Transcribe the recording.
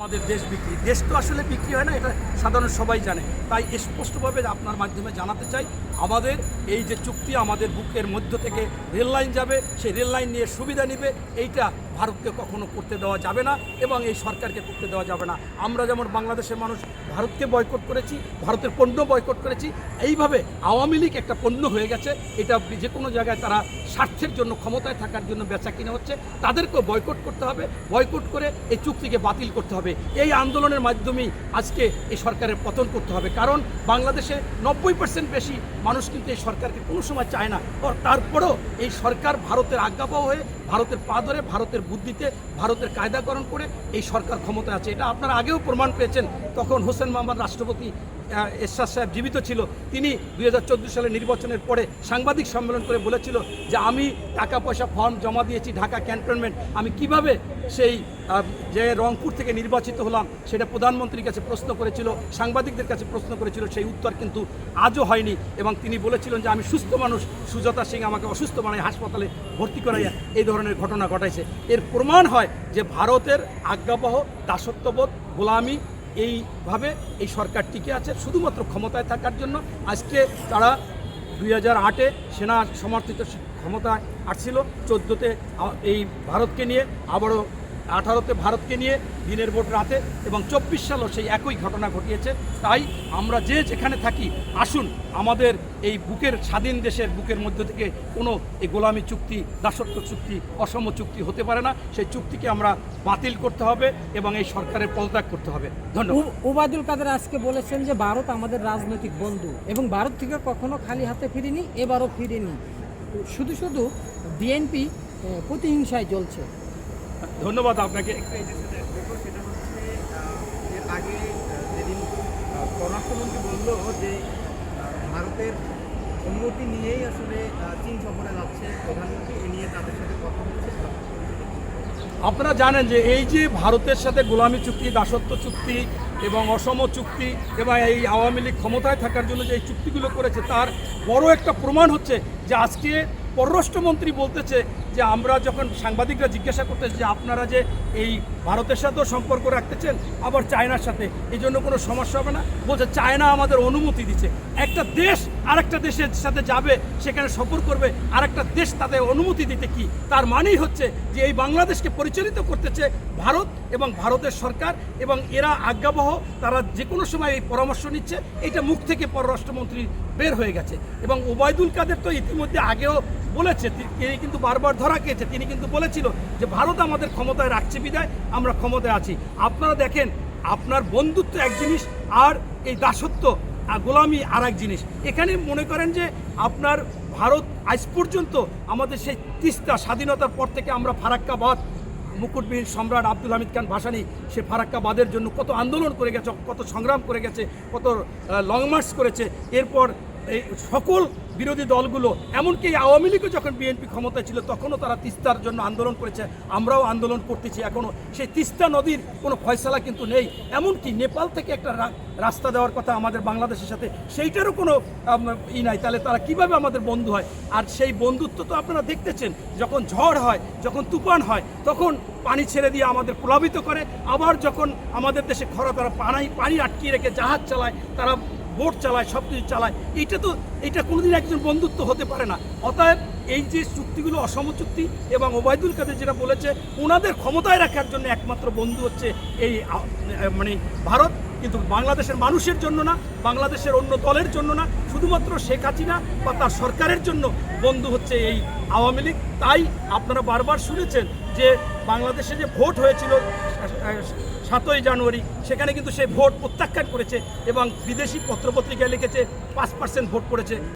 আমাদের দেশ বিক্রি, দেশ তো আসলে বিক্রি হয় না, এটা সাধারণ সবাই জানে। তাই স্পষ্টভাবে আপনার মাধ্যমে জানাতে চাই, আমাদের এই যে চুক্তি, আমাদের বুকের মধ্য থেকে রেল লাইন যাবে, সেই রেল লাইন নিয়ে সুবিধা নেবে, এইটা ভারতকে কখনো করতে দেওয়া যাবে না এবং এই সরকারকে করতে দেওয়া যাবে না। আমরা যেমন বাংলাদেশের মানুষ ভারতকে বয়কট করেছি, ভারতের পণ্য বয়কট করেছি, এইভাবে আওয়ামী লীগ একটা পণ্য হয়ে গেছে। এটা যে কোনো জায়গায় তারা স্বার্থের জন্য, ক্ষমতায় থাকার জন্য বেচা কিনা হচ্ছে, তাদেরকেও বয়কট করতে হবে। বয়কট করে এই চুক্তিকে বাতিল করতে হবে। এই আন্দোলনের মাধ্যমেই আজকে এই সরকারের পতন করতে হবে, কারণ বাংলাদেশে 90% বেশি মানুষ কিন্তু এই সরকারকে কোনো সময় চায় না। তারপরেও এই সরকার ভারতের আজ্ঞাবহ হয়ে, ভারতের পা ধরে, ভারতের বুদ্ধিতে, ভারতের কায়দাকরণ করে এই সরকার ক্ষমতায় আছে। এটা আপনারা আগেও প্রমাণ পেয়েছেন। তখন হোসেন মোহাম্মদ রাষ্ট্রপতি এরশাদ সাহেব জীবিত ছিল, তিনি 2014 সালের নির্বাচনের পরে সাংবাদিক সম্মেলন করে বলেছিল যে আমি টাকা পয়সা ফর্ম জমা দিয়েছি ঢাকা ক্যান্টনমেন্ট, আমি কিভাবে সেই যে রংপুর থেকে নির্বাচিত হলাম সেটা প্রধানমন্ত্রীর কাছে প্রশ্ন করেছিল, সাংবাদিকদের কাছে প্রশ্ন করেছিল, সেই উত্তর কিন্তু আজও হয়নি। এবং তিনি বলেছিলেন যে আমি সুস্থ মানুষ, সুজাতা সিং আমাকে অসুস্থ বানায় হাসপাতালে ভর্তি করাইয়া এই ধরনের ঘটনা ঘটাইছে। এর প্রমাণ হয় যে ভারতের আজ্ঞাবহ, দাসত্ববোধ, গোলামি, এইভাবে এই সরকার টিকে আছে শুধুমাত্র ক্ষমতায় থাকার জন্য। আজকে তারা 2008-এ সেনা সমর্থিত ক্ষমতায় আসছিল, 14-তে এই ভারতকে নিয়ে, আবারও 18-তে ভারতকে নিয়ে দিনের ভোট রাতে, এবং 24 সালও সেই একই ঘটনা ঘটিয়েছে। তাই আমরা যে যেখানে থাকি, আসুন আমাদের এই বুকের স্বাধীন দেশের বুকের মধ্য থেকে কোনো এই গোলামি চুক্তি, দাসত্ব চুক্তি, অসম চুক্তি হতে পারে না। সেই চুক্তিকে আমরা বাতিল করতে হবে এবং এই সরকারের পদত্যাগ করতে হবে। ধন্যবাদ। ওবায়দুল কাদের আজকে বলেছেন যে ভারত আমাদের রাজনৈতিক বন্ধু এবং ভারত থেকে কখনো খালি হাতে ফিরিনি, এবারও ফিরিনি, শুধু শুধু বিএনপি প্রতিহিংসায় জ্বলছে। ধন্যবাদ আপনাকে। সেটা হচ্ছে এর আগে যেদিন পররাষ্ট্রমন্ত্রী বলল যে ভারতের অনুমতি নিয়েই আসলে চীন সফরে যাচ্ছে প্রধানমন্ত্রী, এ নিয়ে তাদের সাথে কথা হচ্ছে। আপনারা জানেন যে এই যে ভারতের সাথে গোলামি চুক্তি, দাসত্ব চুক্তি এবং অসম চুক্তি এবং এই আওয়ামী লীগ ক্ষমতায় থাকার জন্য যে এই চুক্তিগুলো করেছে, তার বড় একটা প্রমাণ হচ্ছে যে আজকে পররাষ্ট্রমন্ত্রী বলতেছে যে আমরা যখন সাংবাদিকরা জিজ্ঞাসা করতেছে যে আপনারা যে এই ভারতের সাথেও সম্পর্ক রাখতেছেন, আবার চায়নার সাথে, এই জন্য কোনো সমস্যা হবে না, বলছে চায়না আমাদের অনুমতি দিচ্ছে। একটা দেশ আরেকটা দেশের সাথে যাবে, সেখানে সফর করবে, আরেকটা দেশ তাদের অনুমতি দিতে কি, তার মানেই হচ্ছে যে এই বাংলাদেশকে পরিচালিত করতেছে ভারত এবং ভারতের সরকার, এবং এরা আজ্ঞাবহ, তারা যে কোনো সময় এই পরামর্শ নিচ্ছে। এটা মুখ থেকে পররাষ্ট্রমন্ত্রী বের হয়ে গেছে। এবং ওবায়দুল কাদের তো ইতিমধ্যে আগেও বলেছে, তিনি কিন্তু বারবার ধরা খেয়েছে, তিনি কিন্তু বলেছিল যে ভারত আমাদের ক্ষমতায় রাখছে বিদায় আমরা ক্ষমতায় আছি। আপনারা দেখেন, আপনার বন্ধুত্ব এক জিনিস আর এই দাসত্ব গোলামি আর এক জিনিস। এখানে মনে করেন যে আপনার ভারত আজ পর্যন্ত আমাদের সেই তিস্তা স্বাধীনতার পর থেকে আমরা ফারাক্কাবাদ, মুকুটবিহীন সম্রাট আব্দুল হামিদ খান ভাসানী সে ফারাক্কাবাদের জন্য কত আন্দোলন করে গেছে, কত সংগ্রাম করে গেছে, কত লং মার্চ করেছে। এরপর এই সকল বিরোধী দলগুলো, এমনকি আওয়ামী লীগও যখন বিএনপি ক্ষমতায় ছিল তখনও তারা তিস্তার জন্য আন্দোলন করেছে, আমরাও আন্দোলন করতেছি এখনও। সেই তিস্তা নদীর কোনো ফয়সালা কিন্তু নেই। এমনকি নেপাল থেকে একটা রাস্তা দেওয়ার কথা আমাদের বাংলাদেশের সাথে, সেইটারও কোনো নাই। তাহলে তারা কিভাবে আমাদের বন্ধু হয়? আর সেই বন্ধুত্ব তো আপনারা দেখতেছেন, যখন ঝড় হয়, যখন তুফান হয়, তখন পানি ছেড়ে দিয়ে আমাদের প্লাবিত করে, আবার যখন আমাদের দেশে খরা, তারা পানি আটকিয়ে রেখে জাহাজ চালায়, তারা বোট চালায়, সব কিছু চালায়। এটা কোনোদিন একজন বন্ধুত্ব হতে পারে না। অতএব এই যে চুক্তিগুলো অসম চুক্তি, এবং ওবায়দুল কাদের যেটা বলেছে, ওনাদের ক্ষমতায় রাখার জন্য একমাত্র বন্ধু হচ্ছে এই মানে ভারত, কিন্তু বাংলাদেশের মানুষের জন্য না, বাংলাদেশের অন্য দলের জন্য না, শুধুমাত্র শেখ হাসিনা বা তার সরকারের জন্য বন্ধু হচ্ছে এই আওয়ামী লীগ। তাই আপনারা বারবার শুনেছেন যে বাংলাদেশে যে ভোট হয়েছিল 7ই জানুয়ারি, সেখানে কিন্তু সেই ভোট প্রত্যাখ্যান করেছে এবং বিদেশি পত্রপত্রিকায় লিখেছে 5% ভোট পড়েছে।